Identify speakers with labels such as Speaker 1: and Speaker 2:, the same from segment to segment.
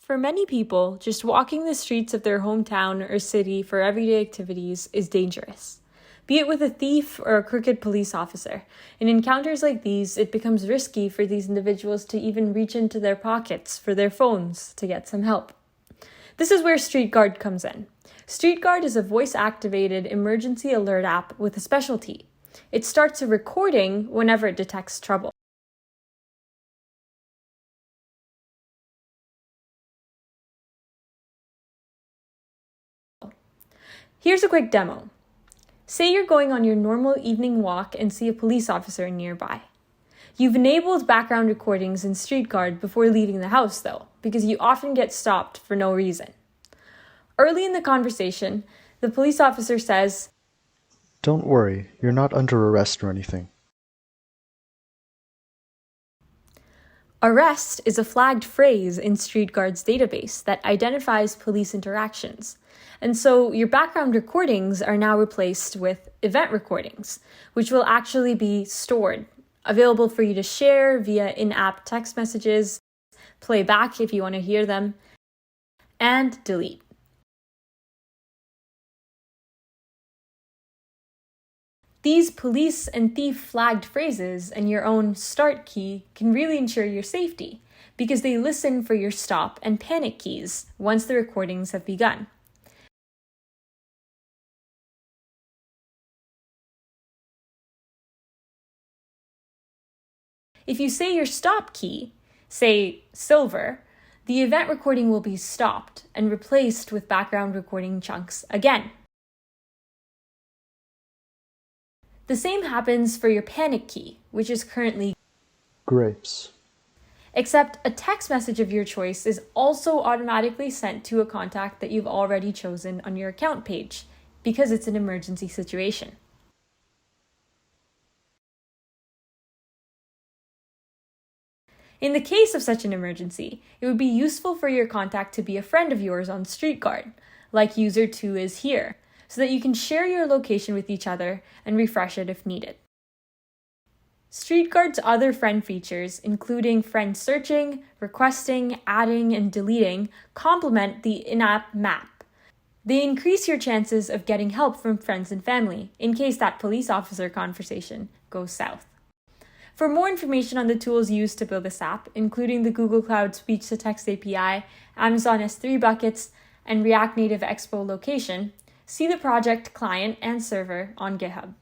Speaker 1: For many people, just walking the streets of their hometown or city for everyday activities is dangerous. Be it with a thief or a crooked police officer. In encounters like these, it becomes risky for these individuals to even reach into their pockets for their phones to get some help. This is where Street Guard comes in. Street Guard is a voice-activated emergency alert app with a specialty. It starts a recording whenever it detects trouble. Here's a quick demo. Say you're going on your normal evening walk and see a police officer nearby. You've enabled background recordings in Street Guard before leaving the house, though, because you often get stopped for no reason. Early in the conversation, the police officer says,
Speaker 2: "Don't worry, you're not under arrest or anything."
Speaker 1: Arrest is a flagged phrase in Street Guard's database that identifies police interactions. And so your background recordings are now replaced with event recordings, which will actually be stored, available for you to share via in-app text messages, play back if you want to hear them, and delete. These police and thief flagged phrases and your own start key can really ensure your safety because they listen for your stop and panic keys once the recordings have begun. If you say your stop key, say silver, the event recording will be stopped and replaced with background recording chunks again. The same happens for your panic key, which is currently
Speaker 2: Grapes.
Speaker 1: Except a text message of your choice is also automatically sent to a contact that you've already chosen on your account page, because it's an emergency situation. In the case of such an emergency, it would be useful for your contact to be a friend of yours on Street Guard, like user 2 is here, so that you can share your location with each other and refresh it if needed. Street Guard's other friend features, including friend searching, requesting, adding, and deleting, complement the in-app map. They increase your chances of getting help from friends and family in case that police officer conversation goes south. For more information on the tools used to build this app, including the Google Cloud Speech-to-Text API, Amazon S3 buckets, and React Native Expo location, see the project client and server on GitHub.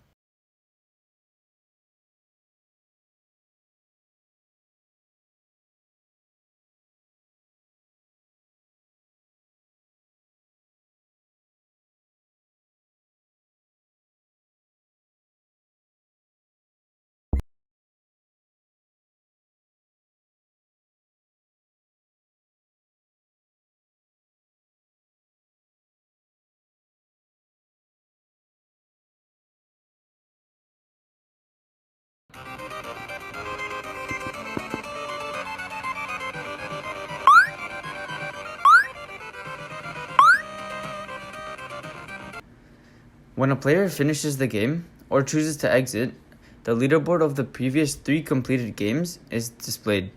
Speaker 3: When a player finishes the game or chooses to exit, the leaderboard of the previous 3 completed games is displayed.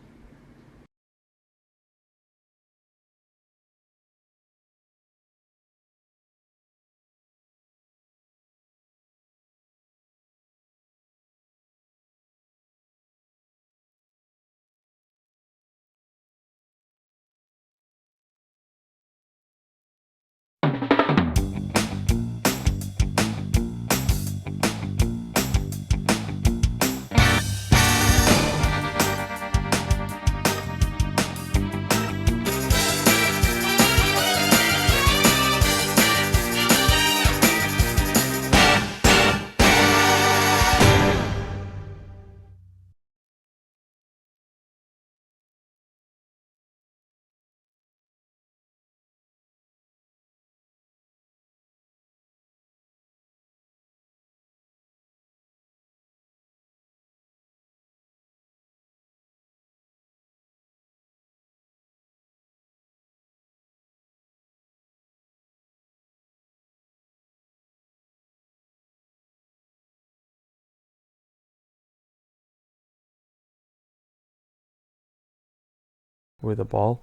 Speaker 4: With a ball?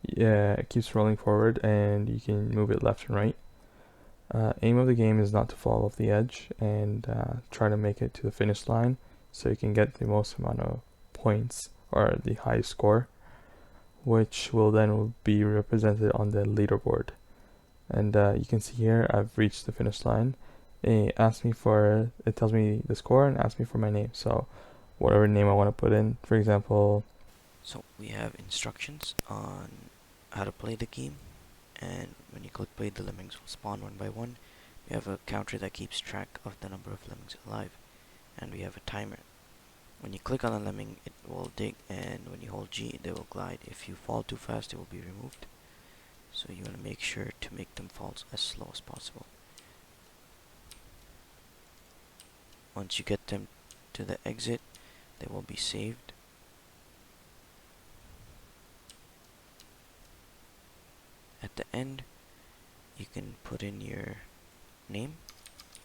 Speaker 4: yeah, it keeps rolling forward, and you can move it left and right. Aim of the game is not to fall off the edge and try to make it to the finish line so you can get the most amount of points or the highest score, which will then be represented on the leaderboard. And you can see here I've reached the finish line. It tells me the score and asks me for my name. So whatever name I want to put in, for example.
Speaker 5: So we have instructions on how to play the game, and when you click play, the lemmings will spawn one by one. We have a counter that keeps track of the number of lemmings alive, and we have a timer. When you click on a lemming, it will dig, and when you hold G, they will glide. If you fall too fast, it will be removed. So you want to make sure to make them fall as slow as possible. Once you get them to the exit, they will be saved. At the end, you can put in your name